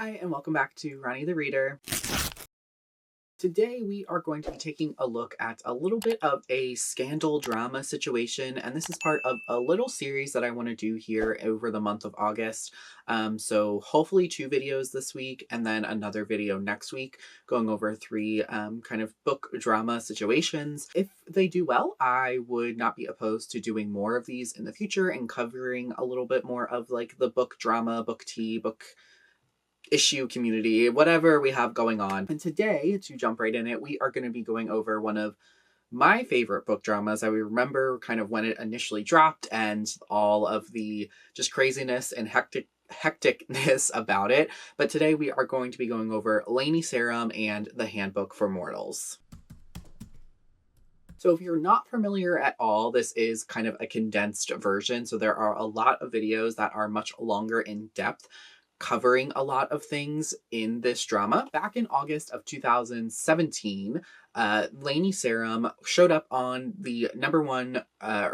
Hi, and welcome back to Ronnie the Reader. Today we are going to be taking a look at a little bit of a scandal drama situation, and this is part of a little series that I want to do here over the month of August. So hopefully 2 videos this week and then another video next week going over 3 kind of book drama situations. If they do well, I would not be opposed to doing more of these in the future and covering a little bit more of like the book drama, book tea, book issue community, whatever we have going on. And today, to jump right in it, we are going to be going over one of my favorite book dramas. I remember kind of when it initially dropped and all of the just craziness and hecticness about it. But today we are going to be going over Lani, Sarem and the Handbook for Mortals. So if you're not familiar at all, this is kind of a condensed version. So there are a lot of videos that are much longer in depth, covering a lot of things in this drama. Back in August of 2017, Lani Sarem showed up on the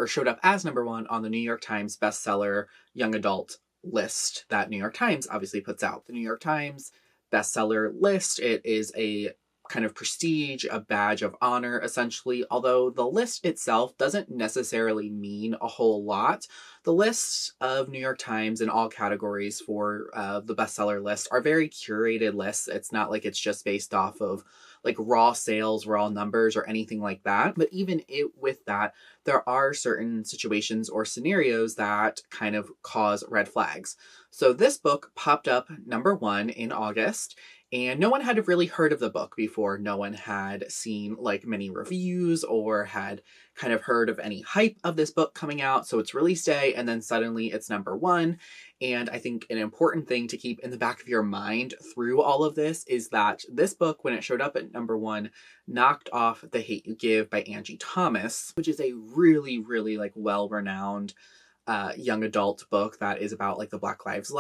showed up as number 1 on the New York Times bestseller young adult list that New York Times obviously puts out. The New York Times bestseller list, it is a kind of prestige, a badge of honor, essentially. Although the list itself doesn't necessarily mean a whole lot. The lists of New York Times in all categories for the bestseller list are very curated lists. It's not like it's just based off of like raw sales, raw numbers, or anything like that. But even with that, there are certain situations or scenarios that kind of cause red flags. So this book popped up number 1 in August, and no one had really heard of the book before. No one had seen like many reviews or had kind of heard of any hype of this book coming out. So it's release day and then suddenly it's number 1. And I think an important thing to keep in the back of your mind through all of this is that this book, when it showed up at number 1, knocked off The Hate U Give by Angie Thomas, which is a really, really like well-renowned young adult book that is about like the Black Lives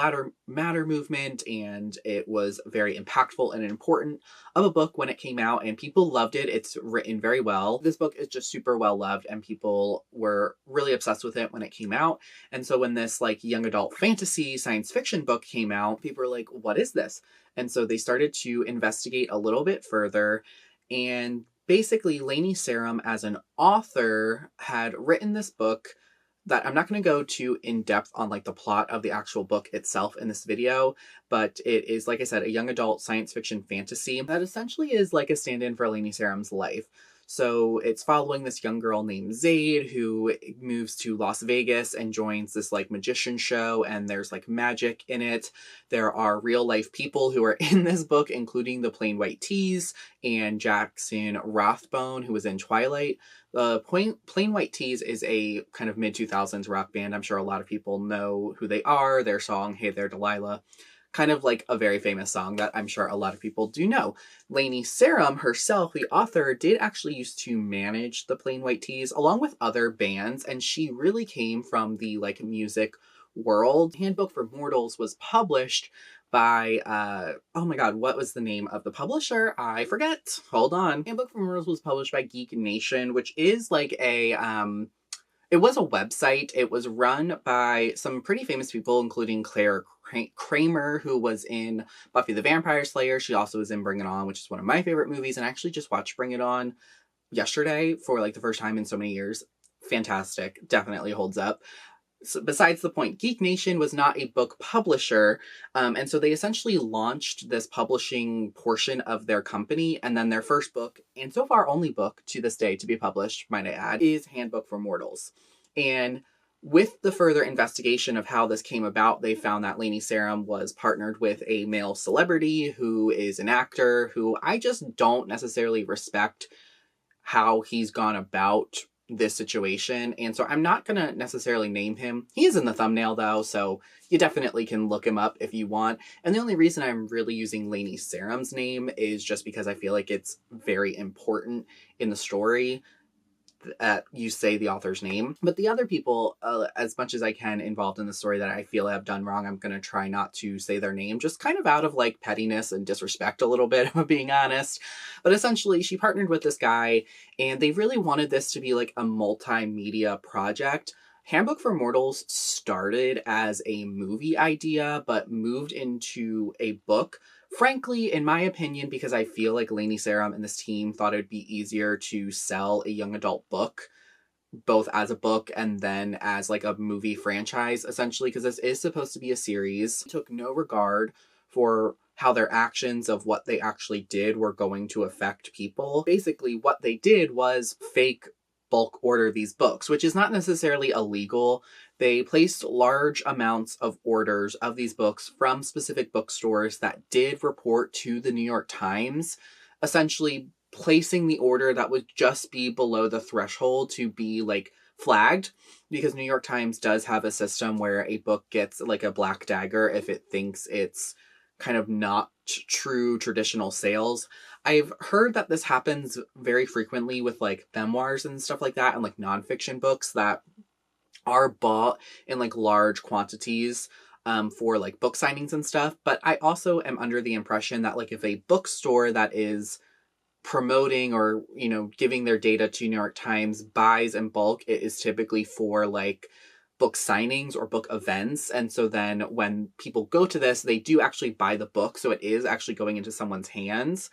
Matter movement, and it was very impactful and important of a book when it came out, and people loved it. It's written very well. This book is just super well loved, and people were really obsessed with it when it came out. And so when this like young adult fantasy science fiction book came out, people were like, what is this? And so they started to investigate a little bit further, and basically Lani Sarem as an author had written this book that I'm not going to go too in depth on like the plot of the actual book itself in this video, but it is, like I said, a young adult science fiction fantasy that essentially is like a stand-in for Lani Sarem's life. So it's following this young girl named Zaid who moves to Las Vegas and joins this like magician show, and there's like magic in it. There are real life people who are in this book, including the Plain White T's and Jackson Rathbone, who was in Twilight. The Plain White T's is a kind of mid-2000s rock band. I'm sure a lot of people know who they are. Their song, Hey There Delilah, kind of like a very famous song that I'm sure a lot of people do know. Lani Sarem herself, the author, did actually used to manage the Plain White T's along with other bands, and she really came from the like music world. Handbook for Mortals was published by, oh my god, what was the name of the publisher? I forget. Hold on. Handbook for Mortals was published by Geek Nation, which is like a, it was a website. It was run by some pretty famous people, including Claire Kramer, who was in Buffy the Vampire Slayer. She also was in Bring It On, which is one of my favorite movies, and I actually just watched Bring It On yesterday for like the first time in so many years. Fantastic. Definitely holds up. So besides the point, Geek Nation was not a book publisher, and so they essentially launched this publishing portion of their company, and then their first book, and so far only book to this day to be published, might I add, is Handbook for Mortals. And with the further investigation of how this came about, they found that Lani Sarem was partnered with a male celebrity who is an actor who I just don't necessarily respect how he's gone about this situation, and so I'm not gonna necessarily name him. He is in the thumbnail though, so you definitely can look him up if you want. And the only reason I'm really using Lani Sarem's name is just because I feel like it's very important in the story that you say the author's name. But the other people, as much as I can involved in the story that I feel have done wrong, I'm gonna try not to say their name, just kind of out of like pettiness and disrespect a little bit, if I'm being honest. But essentially, she partnered with this guy, and they really wanted this to be like a multimedia project. Handbook for Mortals started as a movie idea, but moved into a book. Frankly, in my opinion, because I feel like Lani Sarem and this team thought it would be easier to sell a young adult book, both as a book and then as like a movie franchise, essentially, because this is supposed to be a series. It took no regard for how their actions of what they actually did were going to affect people. Basically, what they did was fake bulk order these books, which is not necessarily illegal. They placed large amounts of orders of these books from specific bookstores that did report to the New York Times, essentially placing the order that would just be below the threshold to be like flagged, because New York Times does have a system where a book gets like a black dagger if it thinks it's kind of not true traditional sales. I've heard that this happens very frequently with like memoirs and stuff like that, and like nonfiction books that are bought in like large quantities for like book signings and stuff. But I also am under the impression that like if a bookstore that is promoting or, you know, giving their data to New York Times buys in bulk, it is typically for like book signings or book events. And so then when people go to this, they do actually buy the book. So it is actually going into someone's hands.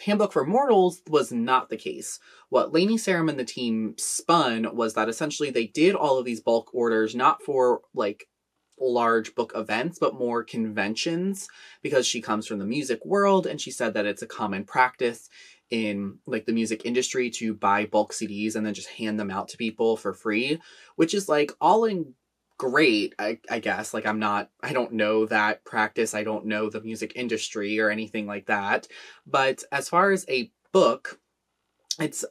Handbook for Mortals was not the case. What Lani Sarem and the team spun was that essentially they did all of these bulk orders not for like large book events, but more conventions, because she comes from the music world and she said that it's a common practice in like the music industry to buy bulk CDs and then just hand them out to people for free, which is like all in great, I guess. Like I don't know that practice. I don't know the music industry or anything like that. But as far as a book, it's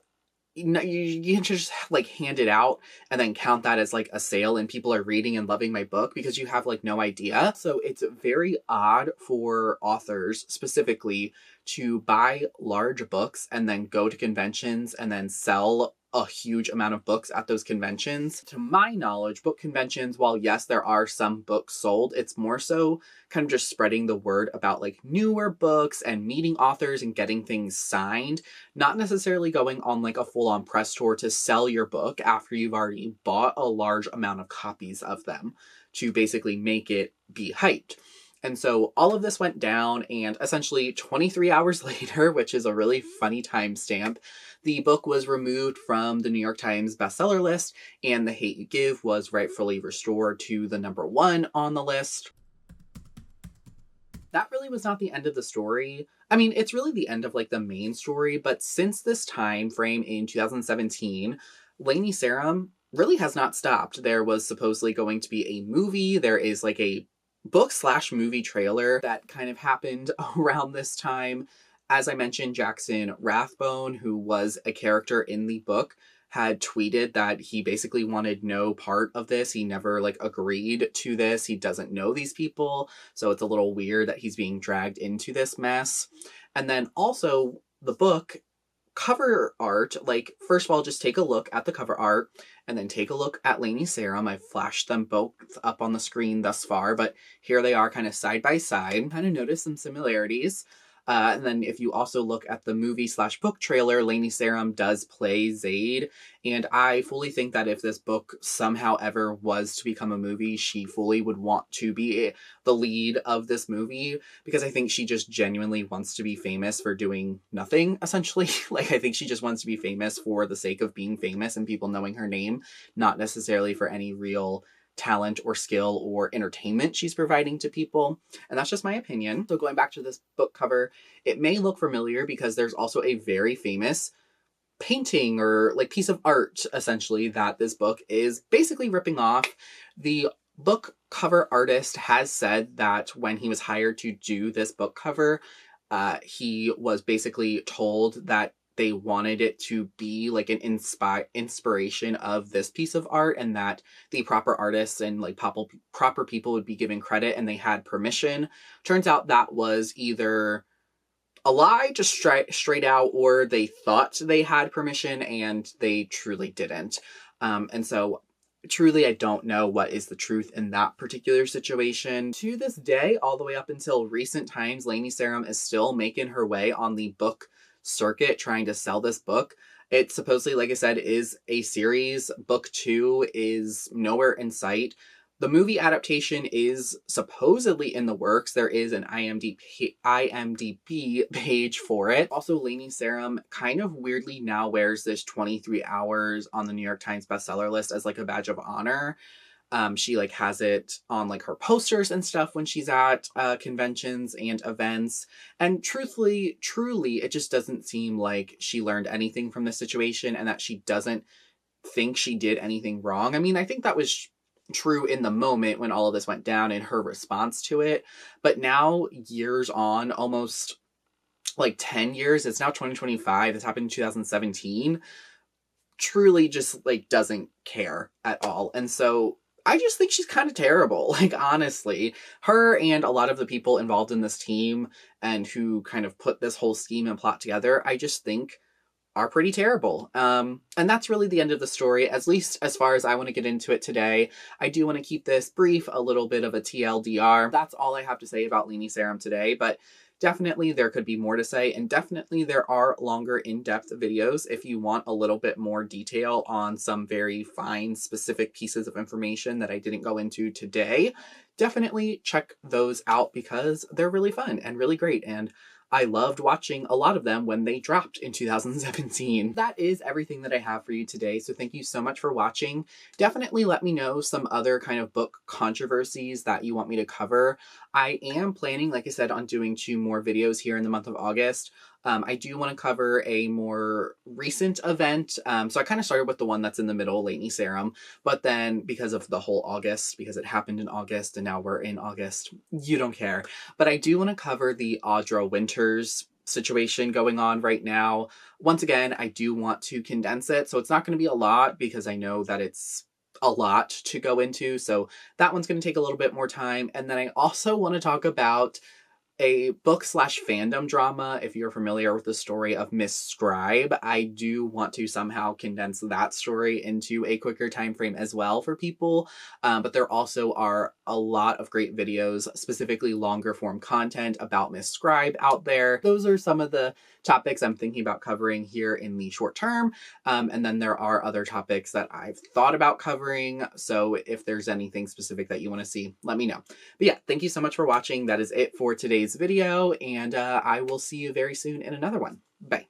you can just like hand it out and then count that as like a sale and people are reading and loving my book because you have like no idea. So it's very odd for authors specifically to buy large books and then go to conventions and then sell a huge amount of books at those conventions. To my knowledge, book conventions, while yes, there are some books sold, it's more so kind of just spreading the word about like newer books and meeting authors and getting things signed, not necessarily going on like a full-on press tour to sell your book after you've already bought a large amount of copies of them to basically make it be hyped. And so all of this went down, and essentially 23 hours later, which is a really funny timestamp, the book was removed from the New York Times bestseller list, and The Hate You Give was rightfully restored to the #1 on the list. That really was not the end of the story. I mean, it's really the end of like the main story, but since this time frame in 2017, Lani Sarem really has not stopped. There was supposedly going to be a movie. There is like a book/movie trailer that kind of happened around this time. As I mentioned, Jackson Rathbone, who was a character in the book, had tweeted that he basically wanted no part of this. He never like agreed to this. He doesn't know these people. So it's a little weird that he's being dragged into this mess. And then also the book cover art, like first of all, just take a look at the cover art and then take a look at Lani Sarem. I've flashed them both up on the screen thus far, but here they are kind of side by side. Kind of notice some similarities. And then if you also look at the movie/book trailer, Lani Sarem does play Zaid. And I fully think that if this book somehow ever was to become a movie, she fully would want to be the lead of this movie, because I think she just genuinely wants to be famous for doing nothing, essentially. Like, I think she just wants to be famous for the sake of being famous and people knowing her name, not necessarily for any real talent or skill or entertainment she's providing to people. And that's just my opinion. So going back to this book cover, it may look familiar because there's also a very famous painting or like piece of art, essentially, that this book is basically ripping off. The book cover artist has said that when he was hired to do this book cover, he was basically told that they wanted it to be like an inspiration of this piece of art, and that the proper artists and like proper people would be given credit and they had permission. Turns out that was either a lie, just straight out, or they thought they had permission and they truly didn't. And so truly, I don't know what is the truth in that particular situation. To this day, all the way up until recent times, Lani Sarem is still making her way on the book circuit trying to sell this book. It supposedly, like I said, is a series. Book 2 is nowhere in sight. The movie adaptation is supposedly in the works. There is an IMDb page for it. Also, Lani Sarem kind of weirdly now wears this 23 hours on the New York Times bestseller list as like a badge of honor. She like has it on like her posters and stuff when she's at conventions and events. And truthfully, truly, it just doesn't seem like she learned anything from this situation and that she doesn't think she did anything wrong. I mean, I think that was true in the moment when all of this went down and her response to it. But now, years on, almost like 10 years, it's now 2025, this happened in 2017, truly just like doesn't care at all. And so I just think she's kind of terrible. Like, honestly, her and a lot of the people involved in this team and who kind of put this whole scheme and plot together, I just think are pretty terrible. And that's really the end of the story, at least as far as I want to get into it today. I do want to keep this brief, a little bit of a TLDR. That's all I have to say about Lani Sarem today, but definitely there could be more to say, and definitely there are longer in-depth videos if you want a little bit more detail on some very fine, specific pieces of information that I didn't go into today. Definitely check those out because they're really fun and really great, and I loved watching a lot of them when they dropped in 2017. That is everything that I have for you today, so thank you so much for watching. Definitely let me know some other kind of book controversies that you want me to cover. I am planning, like I said, on doing 2 more videos here in the month of August. I do want to cover a more recent event. So I kind of started with the one that's in the middle, Lani Sarem, but then because of the whole August, because it happened in August and now we're in August, you don't care. But I do want to cover the Audra Winters situation going on right now. Once again, I do want to condense it, so it's not going to be a lot because I know that it's a lot to go into, so that one's going to take a little bit more time. And then I also want to talk about a book/fandom drama. If you're familiar with the story of Miss Scribe, I do want to somehow condense that story into a quicker time frame as well for people. But there also are a lot of great videos, specifically longer form content about Miss Scribe out there. Those are some of the topics I'm thinking about covering here in the short term. And then there are other topics that I've thought about covering. So if there's anything specific that you want to see, let me know. But yeah, thank you so much for watching. That is it for today's video, and I will see you very soon in another one. Bye.